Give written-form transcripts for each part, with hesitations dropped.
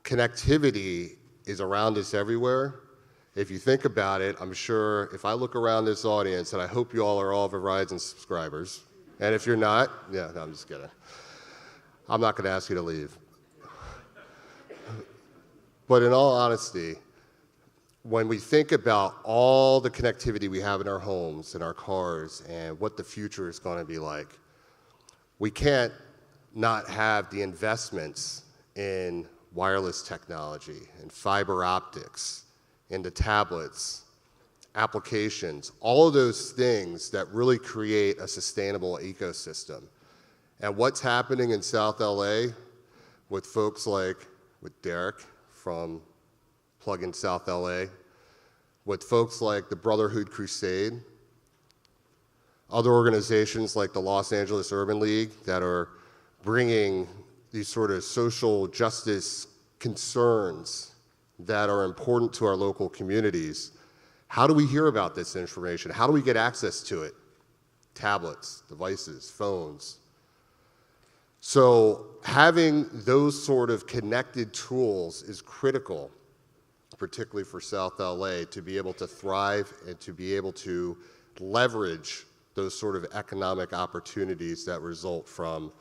connectivity is around us everywhere. If you think about it, I'm sure if I look around this audience, and I hope you all are all Verizon subscribers, and if you're not, yeah, no, I'm just kidding. I'm not going to ask you to leave. But in all honesty, when we think about all the connectivity we have in our homes, in our cars, and what the future is going to be like, we can't not have the investments in wireless technology and fiber optics into tablets, applications, all of those things that really create a sustainable ecosystem. And what's happening in South LA with folks like with Derek from Plug-in South LA, with folks like the Brotherhood Crusade, other organizations like the Los Angeles Urban League that are bringing these sort of social justice concerns that are important to our local communities. How do we hear about this information? How do we get access to it? Tablets, devices, phones. So having those sort of connected tools is critical, particularly for South LA, to be able to thrive and to be able to leverage those sort of economic opportunities that result from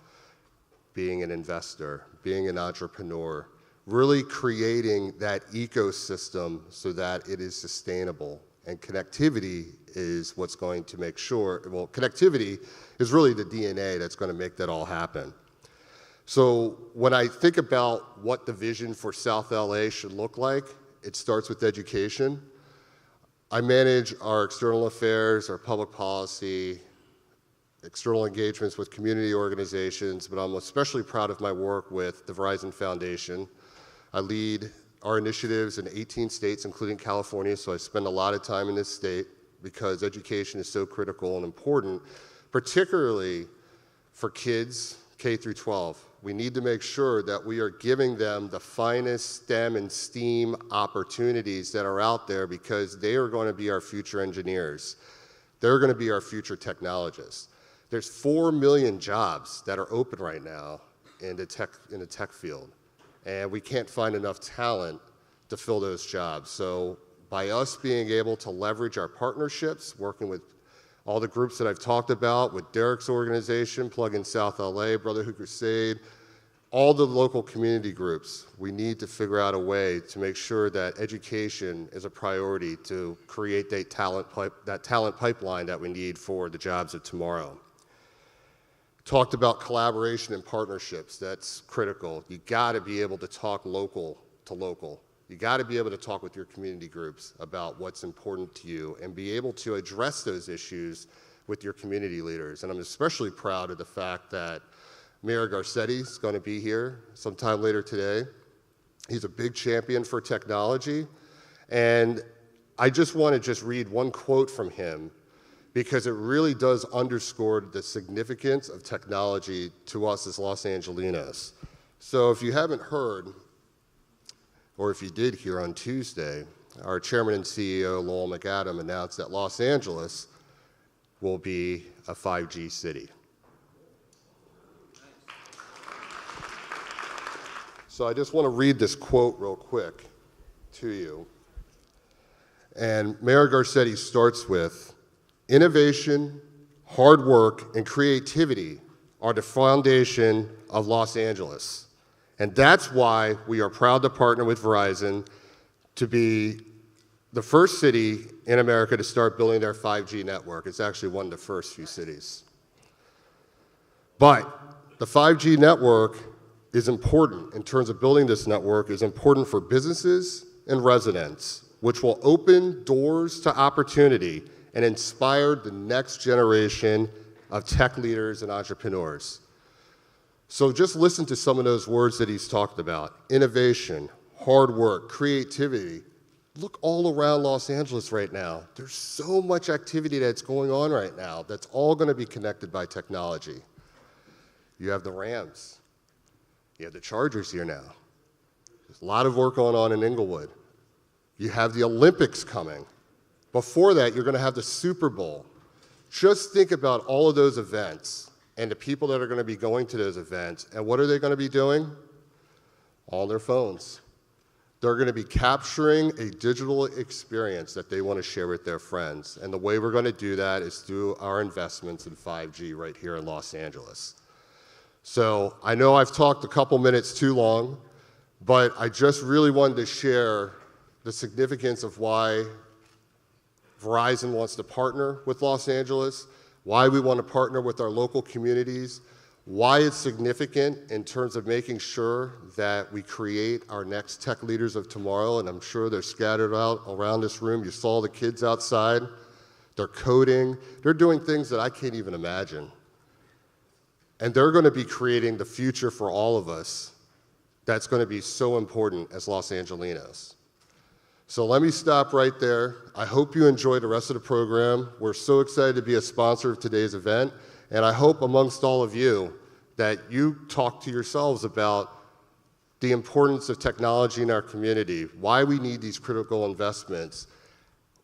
being an investor, being an entrepreneur, really creating that ecosystem so that it is sustainable. And connectivity is what's going to make sure, well, connectivity is really the DNA that's going to make that all happen. So when I think about what the vision for South LA should look like, it starts with education. I manage our external affairs, our public policy, external engagements with community organizations, but I'm especially proud of my work with the Verizon Foundation. I lead our initiatives in 18 states, including California, so I spend a lot of time in this state because education is so critical and important, particularly for kids K through 12. We need to make sure that we are giving them the finest STEM and STEAM opportunities that are out there because they are going to be our future engineers. They're going to be our future technologists. There's 4 million jobs that are open right now in the tech field, and we can't find enough talent to fill those jobs. So by us being able to leverage our partnerships, working with all the groups that I've talked about, with Derek's organization, Plug-in South LA, Brotherhood Crusade, all the local community groups, we need to figure out a way to make sure that education is a priority to create that talent pipeline that we need for the jobs of tomorrow. Talked about collaboration and partnerships. That's critical. You got to be able to talk local to local. You got to be able to talk with your community groups about what's important to you and be able to address those issues with your community leaders. And I'm especially proud of the fact that Mayor Garcetti is going to be here sometime later today. He's a big champion for technology. And I just want to read one quote from him because it really does underscore the significance of technology to us as Los Angelinos. So if you haven't heard, or if you did hear on Tuesday, our chairman and CEO, Lowell McAdam, announced that Los Angeles will be a 5G city. So I just want to read this quote real quick to you. And Mayor Garcetti starts with, "Innovation, hard work, and creativity are the foundation of Los Angeles. And that's why we are proud to partner with Verizon to be the first city in America to start building their 5G network. It's actually one of the first few cities. But the 5G network is important in terms of building this network, is important for businesses and residents, which will open doors to opportunity and inspire the next generation of tech leaders and entrepreneurs." So just listen to some of those words that he's talked about. Innovation, hard work, creativity. Look all around Los Angeles right now. There's so much activity that's going on right now that's all going to be connected by technology. You have the Rams. You have the Chargers here now. There's a lot of work going on in Inglewood. You have the Olympics coming. Before that, you're going to have the Super Bowl. Just think about all of those events and the people that are going to be going to those events, and what are they going to be doing? All on their phones. They're going to be capturing a digital experience that they want to share with their friends. And the way we're going to do that is through our investments in 5G right here in Los Angeles. So I know I've talked a couple minutes too long, but I just really wanted to share the significance of why Verizon wants to partner with Los Angeles, why we want to partner with our local communities, why it's significant in terms of making sure that we create our next tech leaders of tomorrow, and I'm sure they're scattered out around this room. You saw the kids outside. They're coding. They're doing things that I can't even imagine. And they're going to be creating the future for all of us that's going to be so important as Los Angelinos. So let me stop right there. I hope you enjoyed the rest of the program. We're so excited to be a sponsor of today's event, and I hope amongst all of you that you talk to yourselves about the importance of technology in our community, why we need these critical investments.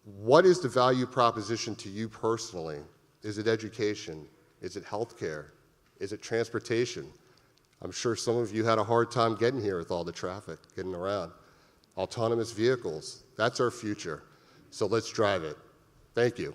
What is the value proposition to you personally? Is it education? Is it healthcare? Is it transportation? I'm sure some of you had a hard time getting here with all the traffic, getting around. Autonomous vehicles, that's our future. So let's drive it. Thank you.